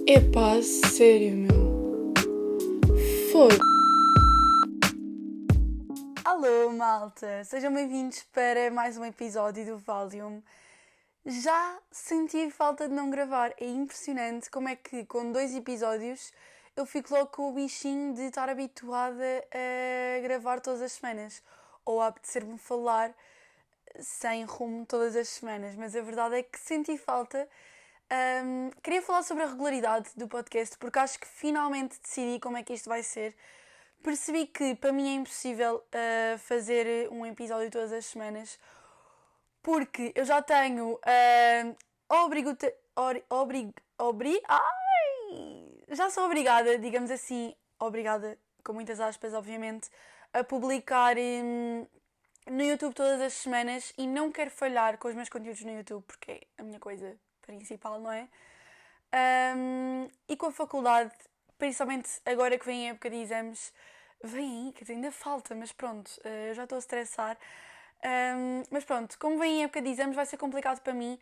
Epá, sério, meu. Foda. Alô, malta! Sejam bem-vindos para mais um episódio do Valium. Já senti falta de não gravar. É impressionante como é que com 2 episódios eu fico logo com o bichinho de estar habituada a gravar todas as semanas. Ou a apetecer-me falar sem rumo todas as semanas. Mas a verdade é que senti falta. Queria falar sobre a regularidade do podcast porque acho que finalmente decidi como é que isto vai ser. Percebi que para mim é impossível fazer um episódio todas as semanas porque eu já tenho já sou obrigada, digamos assim, obrigada com muitas aspas, obviamente, a publicar no YouTube todas as semanas e não quero falhar com os meus conteúdos no YouTube porque é a minha coisa principal, não é? E com a faculdade, principalmente agora que vem a época de exames, vem aí, quer dizer, ainda falta, mas pronto, eu já estou a estressar. Mas pronto, como vem a época de exames, vai ser complicado para mim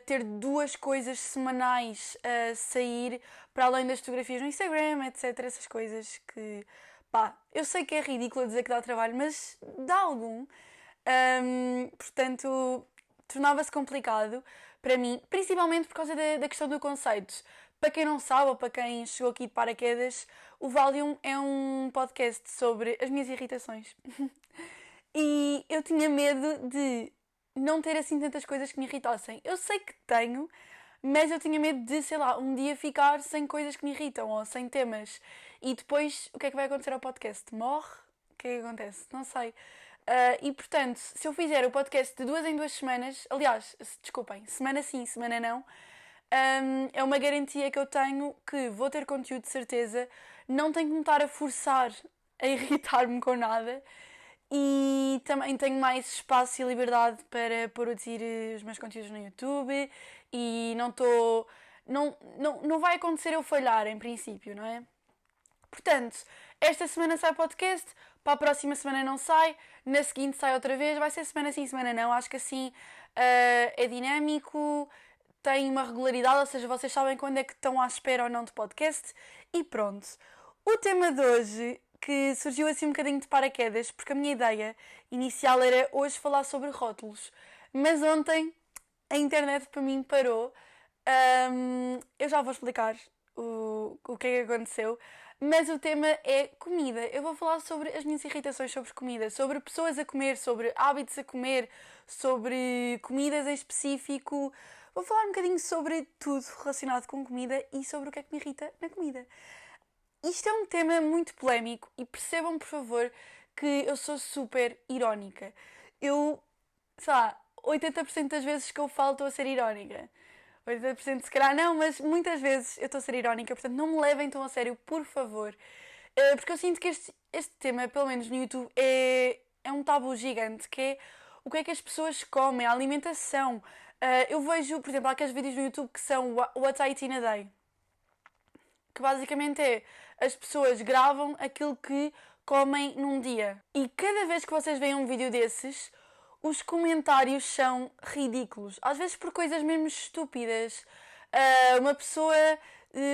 ter 2 coisas semanais a sair, para além das fotografias no Instagram, etc. Essas coisas que, pá, eu sei que é ridículo dizer que dá trabalho, mas dá algum. Portanto, tornava-se complicado para mim, principalmente por causa da questão do conceito. Para quem não sabe, ou para quem chegou aqui de paraquedas, o Valium é um podcast sobre as minhas irritações. E eu tinha medo de não ter assim tantas coisas que me irritassem. Eu sei que tenho, mas eu tinha medo de, sei lá, um dia ficar sem coisas que me irritam ou sem temas. E depois, o que é que vai acontecer ao podcast? Morre? O que é que acontece? Não sei. E portanto, se eu fizer o podcast de 2 em 2 semanas, aliás, desculpem, semana sim, semana não, é uma garantia que eu tenho que vou ter conteúdo de certeza, não tenho que me estar a forçar a irritar-me com nada e também tenho mais espaço e liberdade para produzir os meus conteúdos no YouTube e não estou. Não vai acontecer eu falhar, em princípio, não é? Portanto, esta semana sai podcast, para a próxima semana não sai, na seguinte sai outra vez, vai ser semana sim, semana não. Acho que assim é dinâmico, tem uma regularidade, ou seja, vocês sabem quando é que estão à espera ou não de podcast. E pronto. O tema de hoje, que surgiu assim um bocadinho de paraquedas, porque a minha ideia inicial era hoje falar sobre rótulos. Mas ontem a internet para mim parou. Eu já vou explicar o que é que aconteceu. Mas o tema é comida. Eu vou falar sobre as minhas irritações sobre comida, sobre pessoas a comer, sobre hábitos a comer, sobre comidas em específico. Vou falar um bocadinho sobre tudo relacionado com comida e sobre o que é que me irrita na comida. Isto é um tema muito polémico e percebam, por favor, que eu sou super irónica. Eu, sei lá, 80% das vezes que eu falo estou a ser irónica. 80% se calhar não, mas muitas vezes eu estou a ser irónica, portanto não me levem tão a sério, por favor. Porque eu sinto que este tema, pelo menos no YouTube, é um tabu gigante, que é o que é que as pessoas comem, a alimentação. Eu vejo, por exemplo, há aqueles vídeos no YouTube que são What I Eat in a Day, que basicamente é as pessoas gravam aquilo que comem num dia. E cada vez que vocês veem um vídeo desses, os comentários são ridículos. Às vezes por coisas mesmo estúpidas. Uma pessoa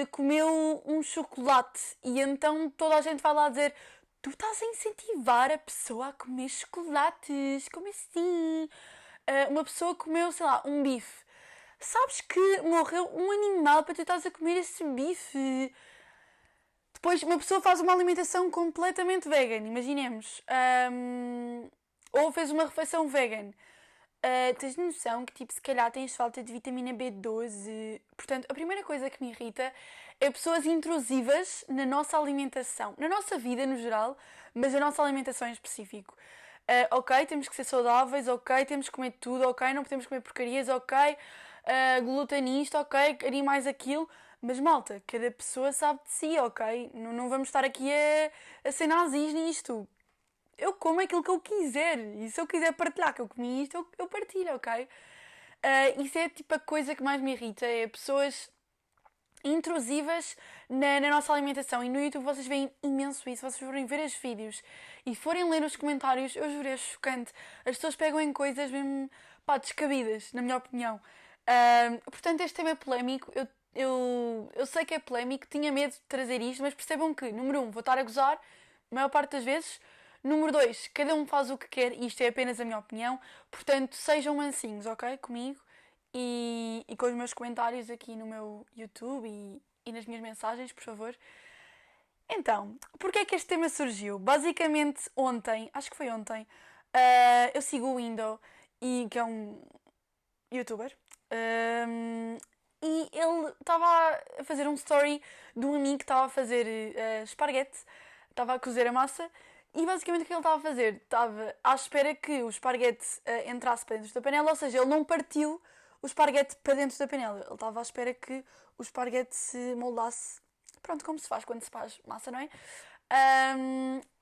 comeu um chocolate e então toda a gente vai lá dizer: tu estás a incentivar a pessoa a comer chocolates, como assim? Uma pessoa comeu, sei lá, um bife. Sabes que morreu um animal para tu estás a comer esse bife? Depois uma pessoa faz uma alimentação completamente vegan, imaginemos. Ou fez uma refeição vegan. Tens noção que, tipo, se calhar tens falta de vitamina B12. Portanto, a primeira coisa que me irrita é pessoas intrusivas na nossa alimentação. Na nossa vida, no geral, mas a nossa alimentação em específico. Ok, temos que ser saudáveis, ok, temos que comer tudo, ok, não podemos comer porcarias, ok, glúten isto, ok, animais aquilo. Mas malta, cada pessoa sabe de si, ok? Não vamos estar aqui a ser nazis nisto. Eu como aquilo que eu quiser. E se eu quiser partilhar que eu comi isto, eu partilho, ok? Isso é tipo a coisa que mais me irrita. É pessoas intrusivas na nossa alimentação. E no YouTube vocês veem imenso isso. Vocês forem ver os vídeos e forem ler os comentários, eu juro, é chocante. As pessoas pegam em coisas mesmo, pá, descabidas, na minha opinião. Portanto, este tema é polémico. Eu eu sei que é polémico, tinha medo de trazer isto, mas percebam que, número 1, vou estar a gozar, a maior parte das vezes. Número 2, cada um faz o que quer e isto é apenas a minha opinião. Portanto, sejam mansinhos, ok? Comigo e com os meus comentários aqui no meu YouTube e nas minhas mensagens, por favor. Então, porquê é que este tema surgiu? Basicamente, ontem, acho que foi ontem, eu sigo o Indo, que é um youtuber, e ele estava a fazer um story de um amigo que estava a fazer esparguete, estava a cozer a massa, e basicamente o que ele estava a fazer? Estava à espera que o esparguete entrasse para dentro da panela, ou seja, ele não partiu o esparguete para dentro da panela, ele estava à espera que o esparguete se moldasse. Pronto, como se faz quando se faz massa, não é?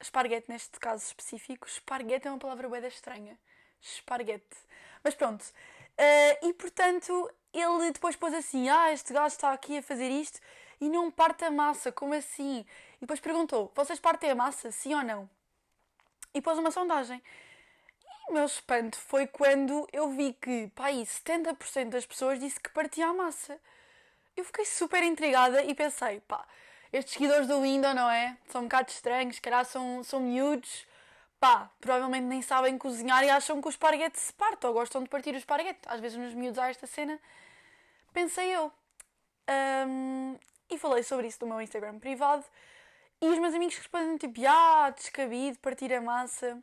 Esparguete, neste caso específico. Esparguete é uma palavra bué estranha. Esparguete. Mas pronto. E portanto, ele depois pôs assim: este gajo está aqui a fazer isto e não parte a massa, como assim? E depois perguntou: vocês partem a massa, sim ou não? E pôs uma sondagem. E o meu espanto foi quando eu vi que, pá, aí 70% das pessoas disse que partia a massa. Eu fiquei super intrigada e pensei, pá, estes seguidores do Windows, não é? São um bocado estranhos, se calhar são miúdos, pá, provavelmente nem sabem cozinhar e acham que o esparguete se parte ou gostam de partir o esparguete. Às vezes nos miúdos há esta cena. Pensei eu. E falei sobre isso no meu Instagram privado e os meus amigos respondem tipo, descabido, partir a massa.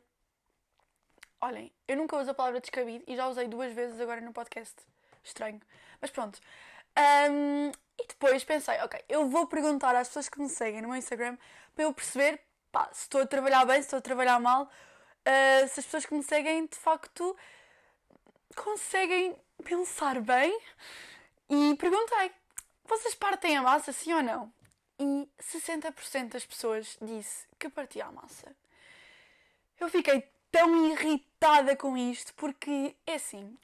Olhem, eu nunca uso a palavra descabido e já usei 2 vezes agora no podcast. Estranho. Mas pronto. E depois pensei, ok, eu vou perguntar às pessoas que me seguem no meu Instagram para eu perceber, pá, se estou a trabalhar bem, se estou a trabalhar mal, se as pessoas que me seguem de facto conseguem pensar bem. E perguntei, vocês partem a massa, sim ou não? E 60% das pessoas disse que partia a massa. Eu fiquei tão irritada com isto porque é assim,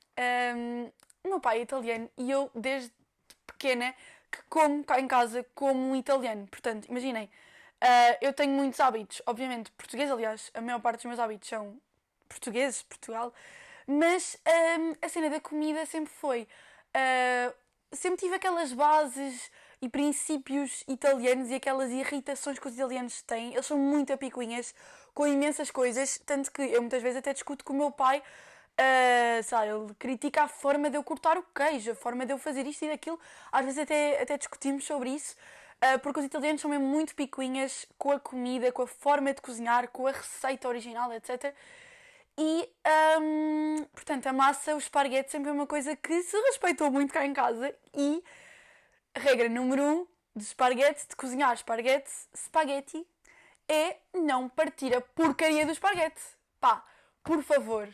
o meu pai é italiano e eu desde pequena que como cá em casa como um italiano. Portanto, imaginem, eu tenho muitos hábitos, obviamente português, aliás, a maior parte dos meus hábitos são portugueses, Portugal, mas a cena da comida sempre foi. Sempre tive aquelas bases e princípios italianos e aquelas irritações que os italianos têm. Eles são muito apicuinhas com imensas coisas, tanto que eu muitas vezes até discuto com o meu pai. Sabe, ele critica a forma de eu cortar o queijo, a forma de eu fazer isto e daquilo. Às vezes até discutimos sobre isso, porque os italianos são mesmo muito picuinhas com a comida, com a forma de cozinhar, com a receita original, etc. E, portanto, a massa, o esparguete sempre é uma coisa que se respeitou muito cá em casa. E regra número 1 de esparguete, de cozinhar esparguete, spaghetti, é não partir a porcaria do esparguete. Pá, por favor.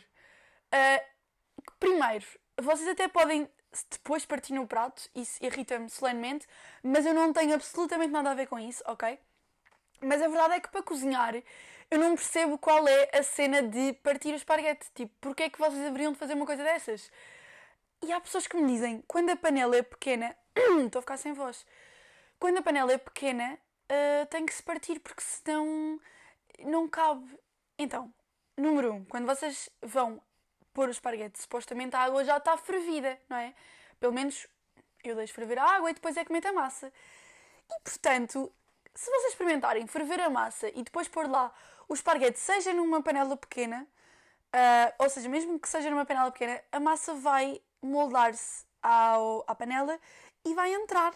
Primeiro, vocês até podem depois partir no prato, isso irrita-me solenemente, mas eu não tenho absolutamente nada a ver com isso, ok? Mas a verdade é que para cozinhar eu não percebo qual é a cena de partir o esparguete. Tipo, porque é que vocês deveriam de fazer uma coisa dessas? E há pessoas que me dizem, quando a panela é pequena... Estou a ficar sem voz. Quando a panela é pequena, tem que se partir, porque senão não cabe. Então, número 1, quando vocês vão pôr o esparguete, supostamente a água já está fervida, não é? Pelo menos eu deixo ferver a água e depois é que meto a massa. E, portanto, se vocês experimentarem ferver a massa e depois pôr lá o esparguete, seja numa panela pequena, ou seja, mesmo que seja numa panela pequena, a massa vai moldar-se à panela e vai entrar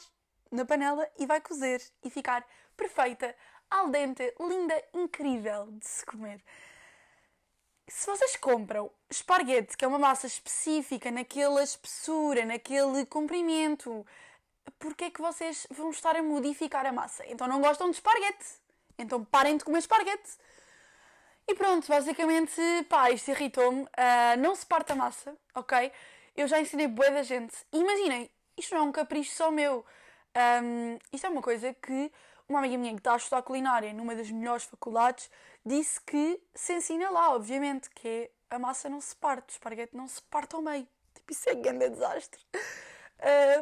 na panela e vai cozer e ficar perfeita, al dente, linda, incrível de se comer. Se vocês compram esparguete, que é uma massa específica, naquela espessura, naquele comprimento, porque é que vocês vão estar a modificar a massa? Então não gostam de esparguete. Então parem de comer esparguete. E pronto, basicamente, pá, isto irritou-me. Não se parte a massa, ok? Eu já ensinei bué da gente. E imaginem, isto não é um capricho só meu. Isto é uma coisa que uma amiga minha que está a estudar culinária numa das melhores faculdades disse que se ensina lá, obviamente, que é a massa não se parte, o esparguete não se parte ao meio. Tipo, isso é grande desastre.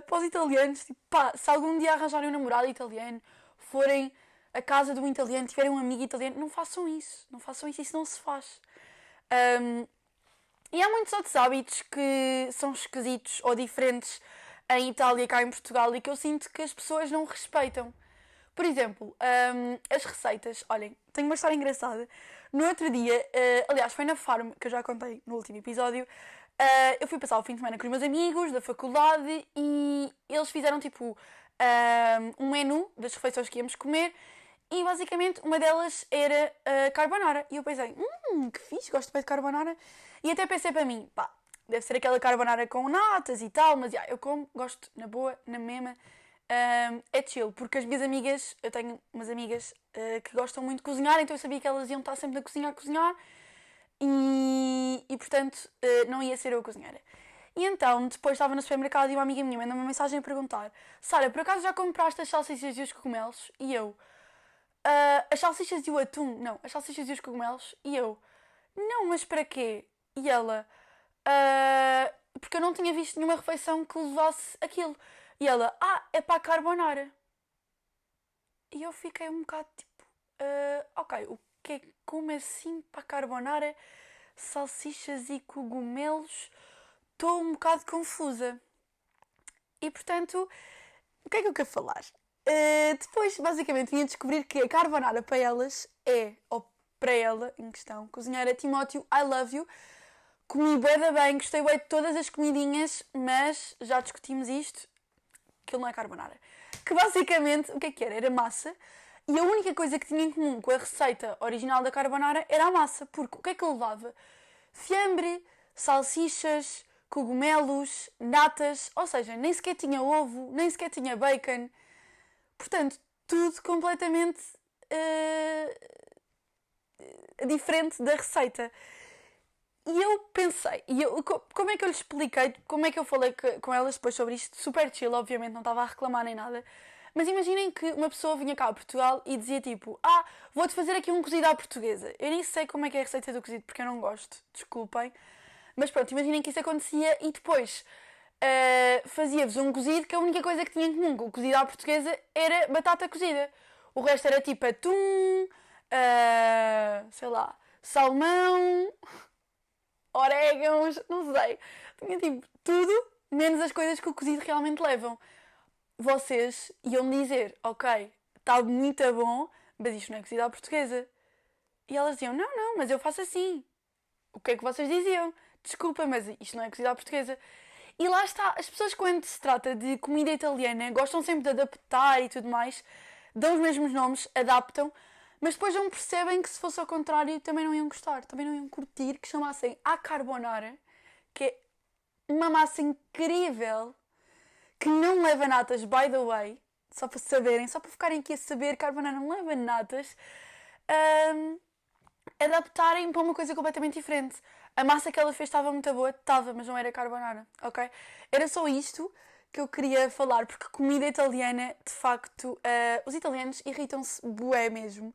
Para os italianos, tipo, pá, se algum dia arranjarem um namorado italiano, forem à casa de um italiano, tiverem um amigo italiano, não façam isso. Não façam isso, isso não se faz. E há muitos outros hábitos que são esquisitos ou diferentes em Itália, cá em Portugal, e que eu sinto que as pessoas não respeitam. Por exemplo, as receitas. Olhem, tenho uma história engraçada. No outro dia, aliás, foi na Farm, que eu já contei no último episódio, eu fui passar o fim de semana com os meus amigos da faculdade e eles fizeram tipo um menu das refeições que íamos comer e basicamente uma delas era carbonara. E eu pensei, que fixe, gosto bem de carbonara. E até pensei para mim, pá, deve ser aquela carbonara com natas e tal, mas eu como, gosto na boa, na mesma. É chill, porque as minhas amigas, eu tenho umas amigas que gostam muito de cozinhar, então eu sabia que elas iam estar sempre na cozinha a cozinhar e portanto não ia ser eu a cozinheira. E então, depois estava no supermercado e uma amiga minha mandou uma mensagem a perguntar: Sara, por acaso já compraste as salsichas e os cogumelos? E eu: as salsichas e o atum? Não, as salsichas e os cogumelos? E eu: não, mas para quê? E ela: porque eu não tinha visto nenhuma refeição que levasse aquilo. E ela: é para a carbonara. E eu fiquei um bocado tipo: ok, o que é, como assim para a carbonara? Salsichas e cogumelos? Estou um bocado confusa. E portanto, o que é que eu quero falar? Depois, basicamente, vim a descobrir que a carbonara para elas ou para ela, em questão, cozinheira Timóteo, I love you. Comi bué da bem, gostei bué de todas as comidinhas, mas já discutimos isto, aquilo não é carbonara. Que basicamente, o que é que era? Era massa. E a única coisa que tinha em comum com a receita original da carbonara era a massa. Porque o que é que ele levava? Fiambre, salsichas, cogumelos, natas, ou seja, nem sequer tinha ovo, nem sequer tinha bacon. Portanto, tudo completamente diferente da receita. E eu pensei, como é que eu lhe expliquei, como é que eu falei com elas depois sobre isto? Super chill, obviamente, não estava a reclamar nem nada. Mas imaginem que uma pessoa vinha cá a Portugal e dizia tipo: vou-te fazer aqui um cozido à portuguesa. Eu nem sei como é que é a receita do cozido porque eu não gosto, desculpem. Mas pronto, imaginem que isso acontecia e depois fazia-vos um cozido que a única coisa que tinha em comum com o cozido à portuguesa era batata cozida. O resto era tipo atum, sei lá, salmão, orégãos, não sei. Tinha tipo tudo, menos as coisas que o cozido realmente levam. Vocês iam dizer: ok, está muito bom, mas isto não é cozido à portuguesa. E elas diziam: não, mas eu faço assim. O que é que vocês diziam? Desculpa, mas isto não é cozido à portuguesa. E lá está, as pessoas quando se trata de comida italiana gostam sempre de adaptar e tudo mais, dão os mesmos nomes, adaptam, mas depois não percebem que se fosse ao contrário também não iam gostar, também não iam curtir, que chamassem a carbonara, que é uma massa incrível, que não leva natas, by the way, só para saberem, só para ficarem aqui a saber, carbonara não leva natas, adaptarem para uma coisa completamente diferente. A massa que ela fez estava muito boa, estava, mas não era carbonara, ok? Era só isto que eu queria falar, porque comida italiana, de facto, os italianos irritam-se bué mesmo.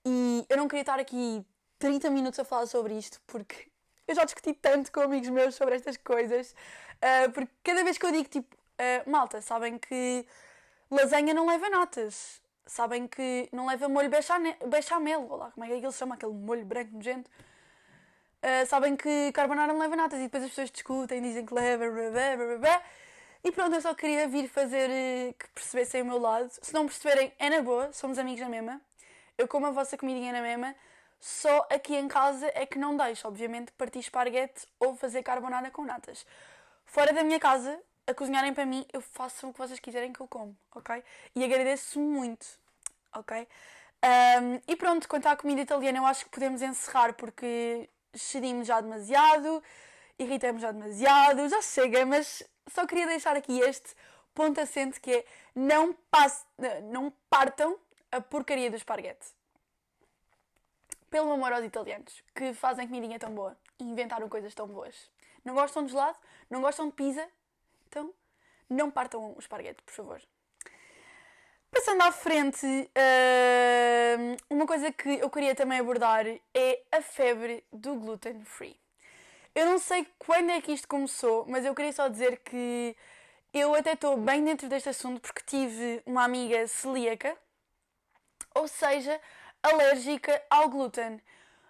E eu não queria estar aqui 30 minutos a falar sobre isto, porque eu já discuti tanto com amigos meus sobre estas coisas, porque cada vez que eu digo, tipo, malta, sabem que lasanha não leva natas, sabem que não leva molho bechamel, ou lá, como é que ele se chama, aquele molho branco nojento. Sabem que carbonara não leva natas e depois as pessoas discutem, dizem que leva, e pronto, eu só queria vir fazer que percebessem o meu lado. Se não perceberem, é na boa, somos amigos na mesma. Eu como a vossa comidinha na mesma, só aqui em casa é que não deixo, obviamente, partir esparguete ou fazer carbonara com natas. Fora da minha casa, a cozinharem para mim, eu faço o que vocês quiserem que eu como, ok? E agradeço muito, ok? E pronto, quanto à comida italiana, eu acho que podemos encerrar porque excedimos já demasiado, irritamos já demasiado, já chega, mas só queria deixar aqui este ponto assente que é não partam a porcaria do esparguete. Pelo amor aos italianos, que fazem comidinha tão boa e inventaram coisas tão boas. Não gostam de gelado? Não gostam de pizza? Então, não partam o esparguete, por favor. Passando à frente, uma coisa que eu queria também abordar é a febre do gluten free. Eu não sei quando é que isto começou, mas eu queria só dizer que eu até estou bem dentro deste assunto porque tive uma amiga celíaca, ou seja, alérgica ao glúten.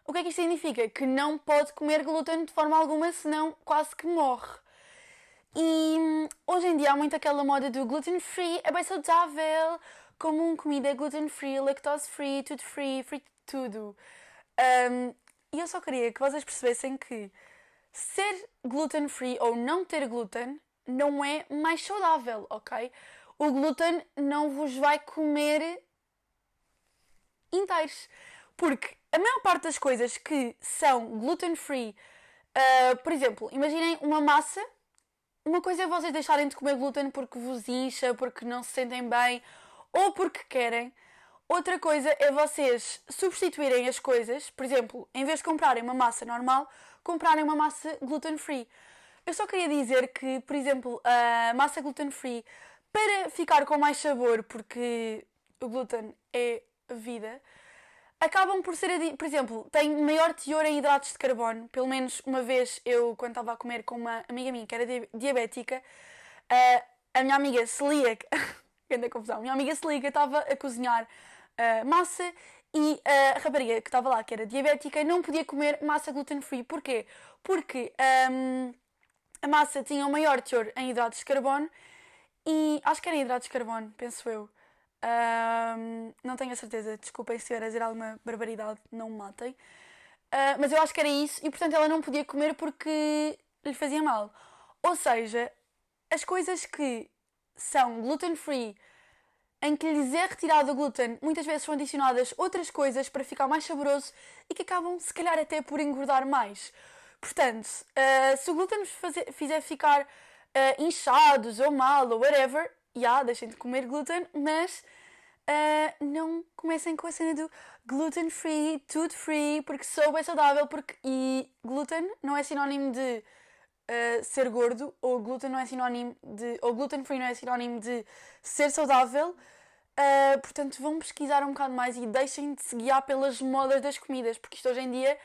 O que é que isto significa? Que não pode comer glúten de forma alguma, senão quase que morre. E hoje em dia há muito aquela moda do gluten free, é bem saudável, como comida gluten free, lactose free, free tudo. E eu só queria que vocês percebessem que ser gluten free ou não ter glúten não é mais saudável, ok? O glúten não vos vai comer inteiros. Porque a maior parte das coisas que são gluten free, por exemplo, imaginem uma massa. Uma coisa é vocês deixarem de comer glúten porque vos incha, porque não se sentem bem ou porque querem. Outra coisa é vocês substituírem as coisas, por exemplo, em vez de comprarem uma massa normal, comprarem uma massa gluten free. Eu só queria dizer que, por exemplo, a massa gluten free, para ficar com mais sabor, porque o glúten é a vida, acabam por ser, por exemplo, têm maior teor em hidratos de carbono. Pelo menos uma vez eu, quando estava a comer com uma amiga minha que era diabética, a minha amiga celíaca, grande confusão, a minha amiga celíaca estava a cozinhar massa e a rapariga que estava lá, que era diabética, não podia comer massa gluten free. Porquê? Porque a massa tinha um maior teor em hidratos de carbono e acho que era em hidratos de carbono, penso eu. Não tenho a certeza, desculpem se estiver a dizer alguma barbaridade, não me matem. Mas eu acho que era isso e portanto ela não podia comer porque lhe fazia mal. Ou seja, as coisas que são gluten free, em que lhes é retirado o glúten, muitas vezes são adicionadas outras coisas para ficar mais saboroso e que acabam se calhar até por engordar mais. Portanto, se o glúten vos fizer ficar inchados ou mal ou whatever, deixem de comer glúten, mas não comecem com a cena do gluten free, tudo free, porque sou bem saudável, e glúten não é sinónimo de ser gordo, ou glúten não é sinónimo de, ou gluten free não é sinónimo de ser saudável. Portanto, vão pesquisar um bocado mais e deixem de se guiar pelas modas das comidas, porque isto hoje em dia,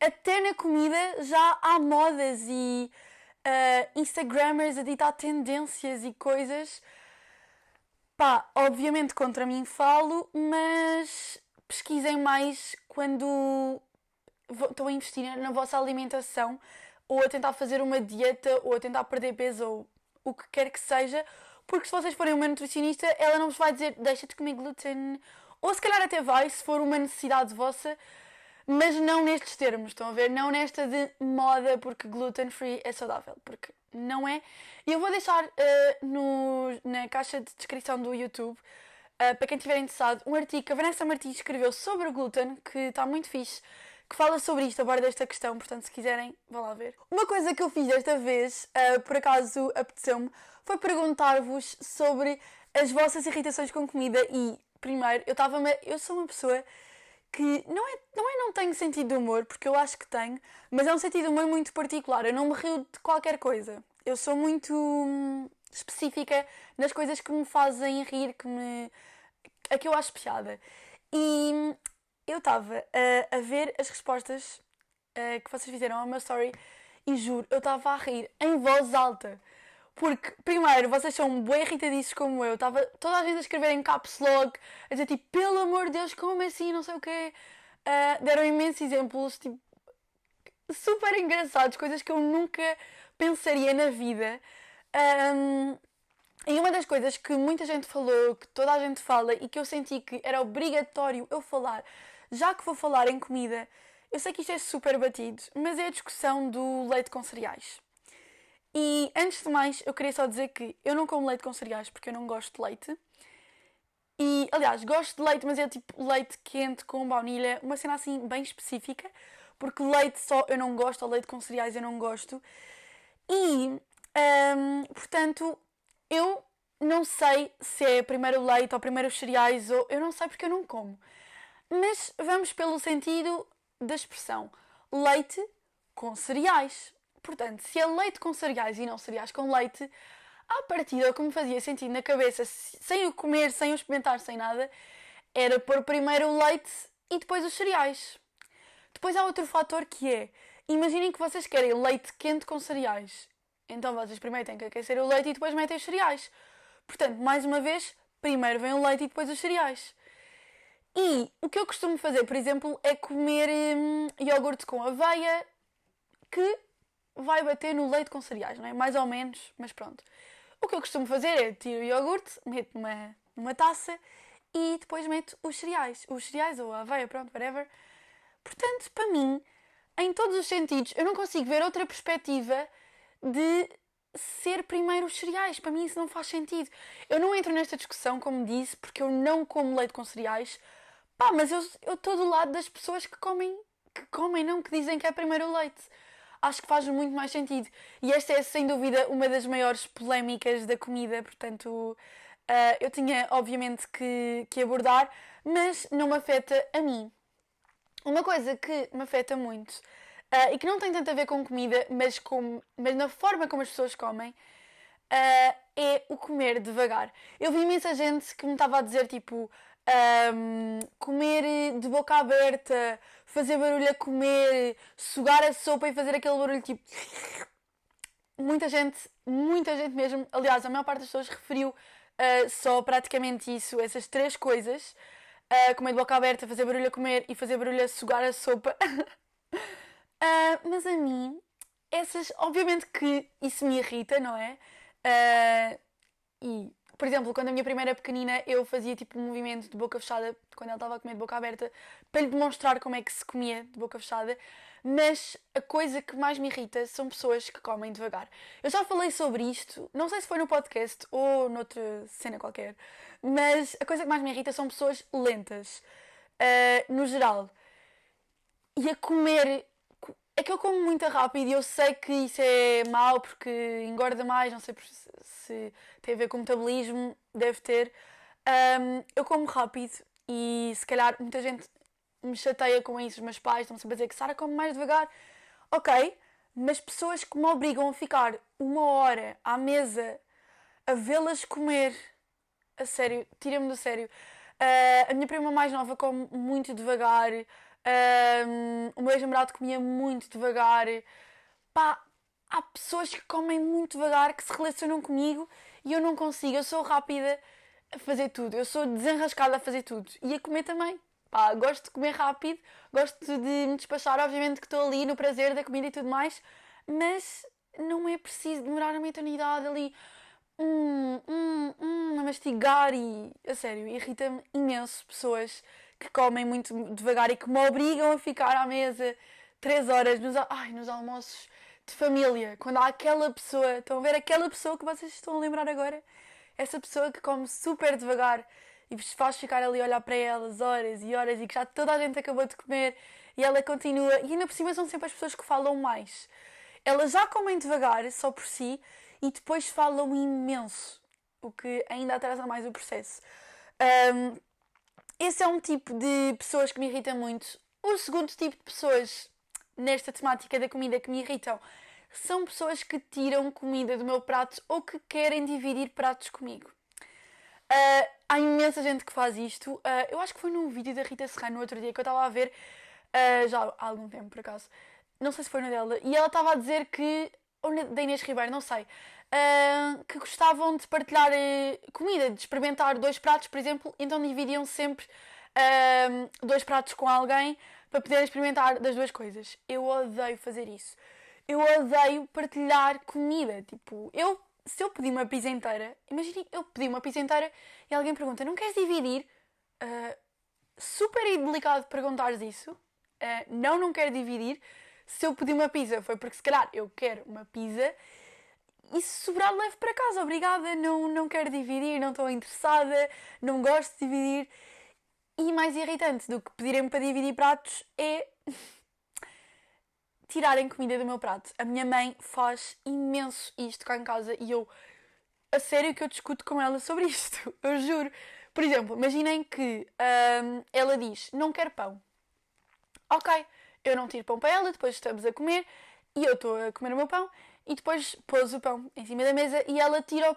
até na comida, já há modas e Instagrammers a ditar tendências e coisas. Pá, obviamente contra mim falo, mas pesquisem mais quando estão a investir na vossa alimentação ou a tentar fazer uma dieta ou a tentar perder peso ou o que quer que seja, porque se vocês forem uma nutricionista, ela não vos vai dizer deixa de comer glúten, ou se calhar até vai, se for uma necessidade vossa, mas não nestes termos, estão a ver? Não nesta de moda porque gluten free é saudável, porque não é. E eu vou deixar na caixa de descrição do YouTube, para quem estiver interessado, um artigo que a Vanessa Martins escreveu sobre o glúten, que está muito fixe, que fala sobre isto, aborda esta questão, portanto se quiserem, vão lá ver. Uma coisa que eu fiz desta vez, por acaso apeteceu-me, foi perguntar-vos sobre as vossas irritações com comida e, primeiro, eu sou uma pessoa que não tenho sentido de humor, porque eu acho que tenho, mas é um sentido de humor muito particular. Eu não me rio de qualquer coisa. Eu sou muito específica nas coisas que me fazem rir, a que eu acho piada. E eu estava a ver as respostas que vocês fizeram ao meu story e juro, eu estava a rir em voz alta. Porque, primeiro, vocês são bué irritadiços como eu. Estava toda a gente a escrever em caps lock, a dizer tipo, pelo amor de Deus, como assim, não sei o quê. Deram imensos exemplos, tipo, super engraçados, coisas que eu nunca pensaria na vida. E uma das coisas que muita gente falou, que toda a gente fala e que eu senti que era obrigatório eu falar, já que vou falar em comida, eu sei que isto é super batido, mas é a discussão do leite com cereais. E antes de mais, eu queria só dizer que eu não como leite com cereais porque eu não gosto de leite. E, aliás, gosto de leite, mas é tipo leite quente com baunilha, uma cena assim bem específica, porque leite só eu não gosto, ou leite com cereais eu não gosto. E, portanto, eu não sei se é primeiro o leite ou primeiro os cereais, ou eu não sei porque eu não como. Mas vamos pelo sentido da expressão leite com cereais. Portanto, se é leite com cereais e não cereais com leite, à partida o que me fazia sentido na cabeça, sem o comer, sem o experimentar, sem nada, era pôr primeiro o leite e depois os cereais. Depois há outro fator que é, imaginem que vocês querem leite quente com cereais. Então vocês primeiro têm que aquecer o leite e depois metem os cereais. Portanto, mais uma vez, primeiro vem o leite e depois os cereais. E o que eu costumo fazer, por exemplo, é comer iogurte com aveia, que vai bater no leite com cereais, não é? Mais ou menos, mas pronto. O que eu costumo fazer é tiro o iogurte, meto numa taça e depois meto os cereais. Os cereais ou a aveia, pronto, whatever. Portanto, para mim, em todos os sentidos, eu não consigo ver outra perspectiva de ser primeiro os cereais. Para mim isso não faz sentido. Eu não entro nesta discussão, como disse, porque eu não como leite com cereais. Pá, mas eu estou do lado das pessoas que comem, não, que dizem que é primeiro o leite. Acho que faz muito mais sentido. E esta é, sem dúvida, uma das maiores polémicas da comida, portanto, eu tinha, obviamente, que abordar, mas não me afeta a mim. Uma coisa que me afeta muito, e que não tem tanto a ver com comida, mas na forma como as pessoas comem, é o comer devagar. Eu vi imensa gente que me estava a dizer, tipo, comer de boca aberta, fazer barulho a comer, sugar a sopa e fazer aquele barulho tipo. Muita gente mesmo. Aliás, a maior parte das pessoas referiu só praticamente isso, essas três coisas: comer de boca aberta, fazer barulho a comer e fazer barulho a sugar a sopa. Mas a mim, obviamente que isso me irrita, não é? E, por exemplo, quando a minha primeira pequenina, eu fazia tipo um movimento de boca fechada, quando ela estava a comer de boca aberta, para lhe demonstrar como é que se comia de boca fechada. Mas a coisa que mais me irrita são pessoas que comem devagar. Eu já falei sobre isto, não sei se foi no podcast ou noutra cena qualquer, mas a coisa que mais me irrita são pessoas lentas, no geral. E a comer. É que eu como muito rápido e eu sei que isso é mau porque engorda mais, não sei se tem a ver com metabolismo, deve ter. Eu como rápido e se calhar muita gente me chateia com isso, os meus pais estão sempre a dizer que Sara come mais devagar. Ok, mas pessoas que me obrigam a ficar 1 hora à mesa a vê-las comer, a sério, tira-me do sério. A minha prima mais nova come muito devagar. O meu ex-namorado comia muito devagar. Pá, há pessoas que comem muito devagar, que se relacionam comigo e eu não consigo. Eu sou rápida a fazer tudo, eu sou desenrascada a fazer tudo e a comer também. Pá, gosto de comer rápido, gosto de me despachar, obviamente que estou ali no prazer da comida e tudo mais, mas não é preciso demorar uma eternidade ali a mastigar e, a sério, irrita-me imenso pessoas que comem muito devagar e que me obrigam a ficar à mesa 3 horas nos almoços de família. Quando há aquela pessoa, estão a ver aquela pessoa que vocês estão a lembrar agora? Essa pessoa que come super devagar e vos faz ficar ali a olhar para elas horas e horas e que já toda a gente acabou de comer e ela continua. E ainda por cima são sempre as pessoas que falam mais. Elas já comem devagar, só por si, e depois falam imenso, o que ainda atrasa mais o processo. Esse é um tipo de pessoas que me irrita muito. O segundo tipo de pessoas nesta temática da comida que me irritam são pessoas que tiram comida do meu prato ou que querem dividir pratos comigo. Há imensa gente que faz isto. Eu acho que foi num vídeo da Rita Serrano no outro dia que eu estava a ver, já há algum tempo por acaso, não sei se foi no dela, e ela estava a dizer que, ou da Inês Ribeiro, não sei, que gostavam de partilhar comida, de experimentar 2 pratos, por exemplo, então dividiam sempre 2 pratos com alguém para poderem experimentar das 2 coisas. Eu odeio fazer isso. Eu odeio partilhar comida. Tipo, se eu pedir uma pizza inteira, imaginem, eu pedi uma pizza inteira e alguém pergunta, não queres dividir? Super delicado perguntares isso. Não quero dividir. Se eu pedi uma pizza foi porque se calhar eu quero uma pizza e se sobrar levo para casa, obrigada, não quero dividir, não estou interessada, não gosto de dividir. E mais irritante do que pedirem-me para dividir pratos é tirarem comida do meu prato. A minha mãe faz imenso isto cá em casa e a sério que eu discuto com ela sobre isto, eu juro. Por exemplo, imaginem que ela diz, não quero pão. Ok, eu não tiro pão para ela, depois estamos a comer e eu estou a comer o meu pão e depois pôs o pão em cima da mesa e ela tira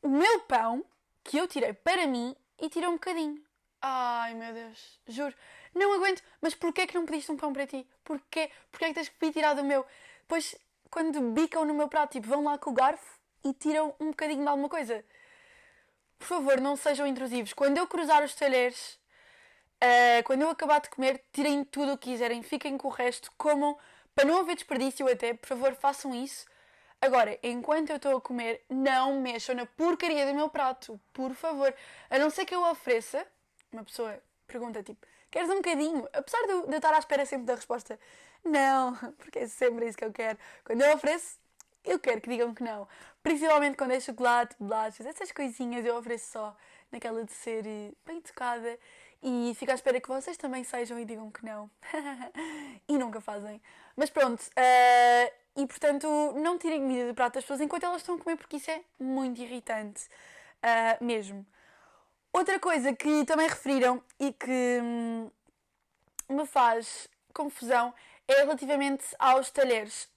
o meu pão, que eu tirei para mim, e tira um bocadinho. Ai meu Deus, juro, não aguento. Mas porquê é que não pediste um pão para ti? Porquê é que tens que vir tirar do meu? Depois, quando bicam no meu prato, tipo, vão lá com o garfo e tiram um bocadinho de alguma coisa. Por favor, não sejam intrusivos. Quando eu cruzar os talheres, quando eu acabar de comer, tirem tudo o que quiserem, fiquem com o resto, comam, Para não haver desperdício até, por favor, façam isso. Agora, enquanto eu estou a comer, não mexam na porcaria do meu prato, por favor. A não ser que eu ofereça, uma pessoa pergunta tipo, queres um bocadinho? Apesar de eu estar à espera sempre da resposta, não, porque é sempre isso que eu quero. Quando eu ofereço, eu quero que digam que não. Principalmente quando é chocolate, bolachas, essas coisinhas eu ofereço só naquela de ser bem tocada e fico à espera que vocês também sejam e digam que não. E nunca fazem. Mas pronto, e portanto não tirem comida do prato das pessoas enquanto elas estão a comer porque isso é muito irritante. Mesmo. Outra coisa que também referiram e que me faz confusão é relativamente aos talheres.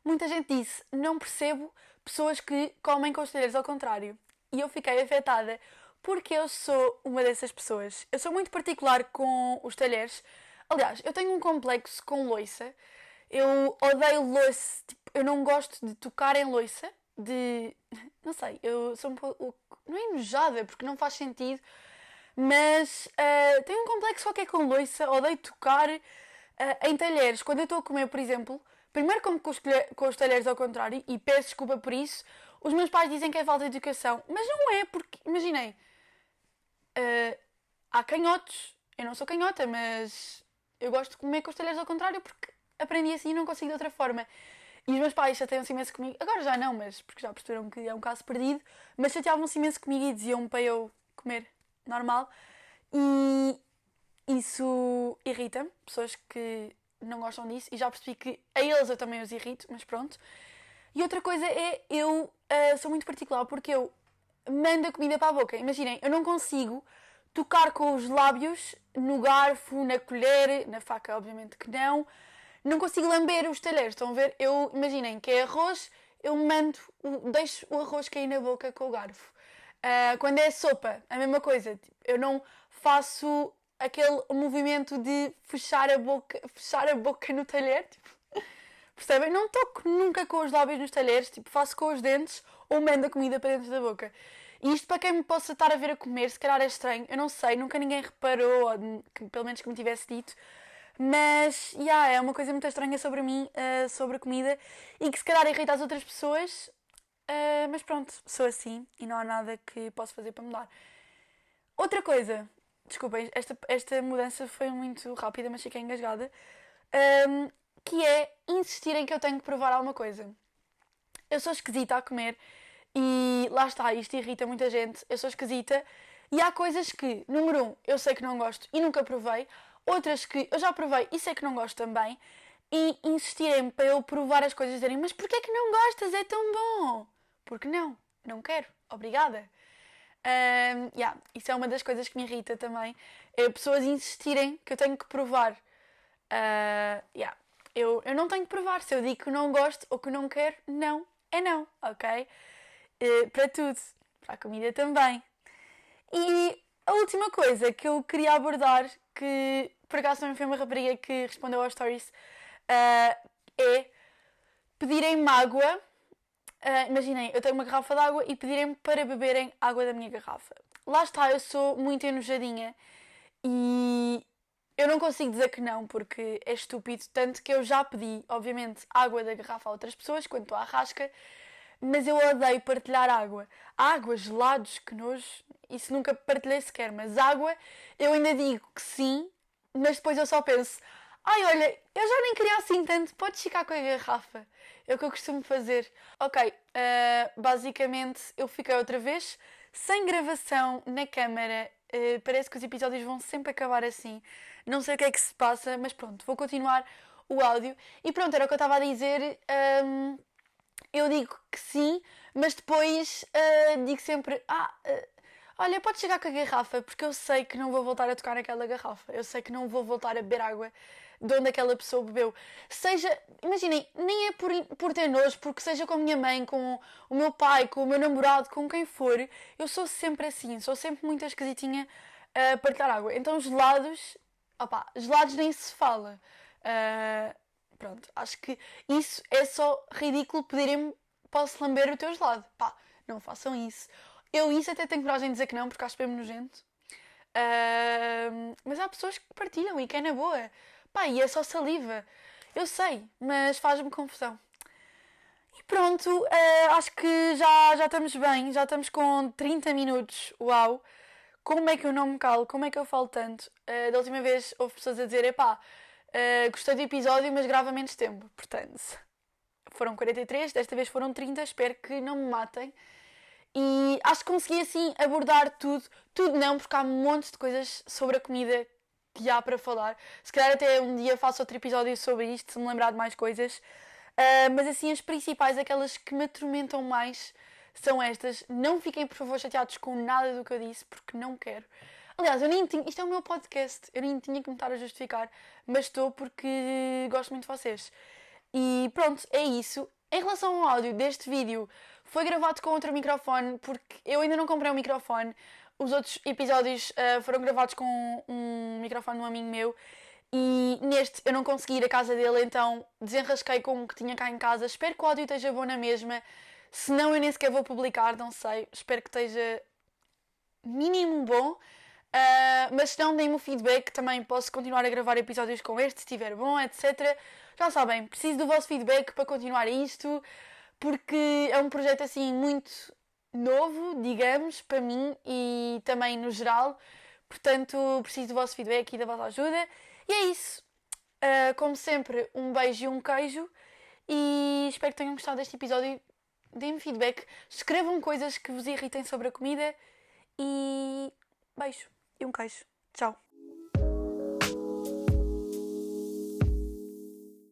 Muita gente disse, não percebo pessoas que comem com os talheres ao contrário. E eu fiquei afetada porque eu sou uma dessas pessoas. Eu sou muito particular com os talheres. Aliás, eu tenho um complexo com louça. Eu odeio louça. Tipo, eu não gosto de tocar em louça. Não sei, eu sou um pouco... Não é enojada, porque não faz sentido. Mas tenho um complexo qualquer com louça. Odeio tocar em talheres. Quando eu estou a comer, por exemplo... Primeiro como com os talheres ao contrário, e peço desculpa por isso. Os meus pais dizem que é falta de educação, mas não é, porque, imaginei, há canhotos, eu não sou canhota, mas eu gosto de comer com os talheres ao contrário porque aprendi assim e não consigo de outra forma. E os meus pais chateiam-se imenso comigo, agora já não, mas porque já perceberam que é um caso perdido, mas chateavam-se imenso comigo e diziam-me para eu comer normal. E isso irrita-me, pessoas que não gostam disso, e já percebi que a eles eu também os irrito, mas pronto. E outra coisa é, eu sou muito particular porque eu mando a comida para a boca. Imaginem, eu não consigo tocar com os lábios no garfo, na colher, na faca obviamente que não. Não consigo lamber os talheres, estão a ver? Imaginem que é arroz, eu deixo o arroz cair na boca com o garfo. Quando é sopa, a mesma coisa. Eu não faço aquele movimento de fechar a boca no talher, tipo, percebem? Não toco nunca com os lábios nos talheres, tipo, faço com os dentes ou mando a comida para dentro da boca. E isto para quem me possa estar a ver a comer, se calhar é estranho, eu não sei, nunca ninguém reparou, ou pelo menos que me tivesse dito, mas, é uma coisa muito estranha sobre mim, sobre a comida, e que se calhar irrita as outras pessoas, mas pronto, sou assim, e não há nada que possa fazer para mudar. Outra coisa... Desculpem, esta mudança foi muito rápida, mas fiquei engasgada. Que é insistirem que eu tenho que provar alguma coisa. Eu sou esquisita a comer e lá está, isto irrita muita gente. Eu sou esquisita e há coisas que, número 1, eu sei que não gosto e nunca provei. Outras que eu já provei e sei que não gosto também. E insistirem para eu provar as coisas e dizerem, mas porquê é que não gostas? É tão bom! Porque não quero. Obrigada. Isso é uma das coisas que me irrita também. É pessoas insistirem que eu tenho que provar. Eu não tenho que provar. Se eu digo que não gosto ou que não quero, não é não, ok? Para tudo. Para a comida também. E a última coisa que eu queria abordar, que por acaso também foi uma rapariga que respondeu aos stories, é pedirem-me água. Imaginem, eu tenho uma garrafa de água e pedirem-me para beberem água da minha garrafa. Lá está, eu sou muito enojadinha e eu não consigo dizer que não, porque é estúpido. Tanto que eu já pedi, obviamente, água da garrafa a outras pessoas, quando estou à rasca, mas eu odeio partilhar água. Água, gelados, que nojo, isso nunca partilhei sequer, mas água, eu ainda digo que sim, mas depois eu só penso, olha, eu já nem queria assim tanto, podes ficar com a garrafa. É o que eu costumo fazer. Ok, basicamente eu fiquei outra vez sem gravação na câmara. Parece que os episódios vão sempre acabar assim. Não sei o que é que se passa, mas pronto, vou continuar o áudio. E pronto, era o que eu estava a dizer. Eu digo que sim, mas depois digo sempre, olha, podes chegar com a garrafa, porque eu sei que não vou voltar a tocar naquela garrafa. Eu sei que não vou voltar a beber água de onde aquela pessoa bebeu. Imaginem, nem é por ter nojo, porque seja com a minha mãe, com o meu pai, com o meu namorado, com quem for, eu sou sempre assim, sou sempre muito esquisitinha a partilhar água. Então gelados nem se fala. Pronto, acho que isso é só ridículo pedirem-me, posso lamber o teu gelado. Não façam isso. Eu isso até tenho coragem de dizer que não, porque acho bem nojento. Mas há pessoas que partilham e que é na boa. E é só saliva. Eu sei, mas faz-me confusão. E pronto, acho que já estamos bem, já estamos com 30 minutos. Uau! Como é que eu não me calo? Como é que eu falo tanto? Da última vez houve pessoas a dizer, gostei do episódio, mas grava menos tempo. Portanto, foram 43, desta vez foram 30, espero que não me matem. E acho que consegui assim abordar tudo. Tudo não, porque há um monte de coisas sobre a comida que há para falar. Se calhar até um dia faço outro episódio sobre isto, se me lembrar de mais coisas. Mas assim, as principais, aquelas que me atormentam mais, são estas. Não fiquem, por favor, chateados com nada do que eu disse, porque não quero. Aliás, eu nem tinha... Isto é o meu podcast, eu nem tinha que me estar a justificar, mas estou porque gosto muito de vocês. E pronto, é isso. Em relação ao áudio deste vídeo, foi gravado com outro microfone, porque eu ainda não comprei um microfone. Os outros episódios foram gravados com um microfone de um amigo meu. E neste eu não consegui ir à casa dele, então desenrasquei com o que tinha cá em casa. Espero que o áudio esteja bom na mesma. Se não, eu nem sequer vou publicar, não sei. Espero que esteja mínimo bom. Mas se não, deem-me o feedback. Também posso continuar a gravar episódios com este, se estiver bom, etc. Já sabem, preciso do vosso feedback para continuar isto, porque é um projeto assim muito novo, digamos, para mim e também no geral. Portanto, preciso do vosso feedback e da vossa ajuda. E é isso. Como sempre, um beijo e um queijo. E espero que tenham gostado deste episódio. Deem-me feedback. Escrevam coisas que vos irritem sobre a comida. E beijo e um queijo. Tchau.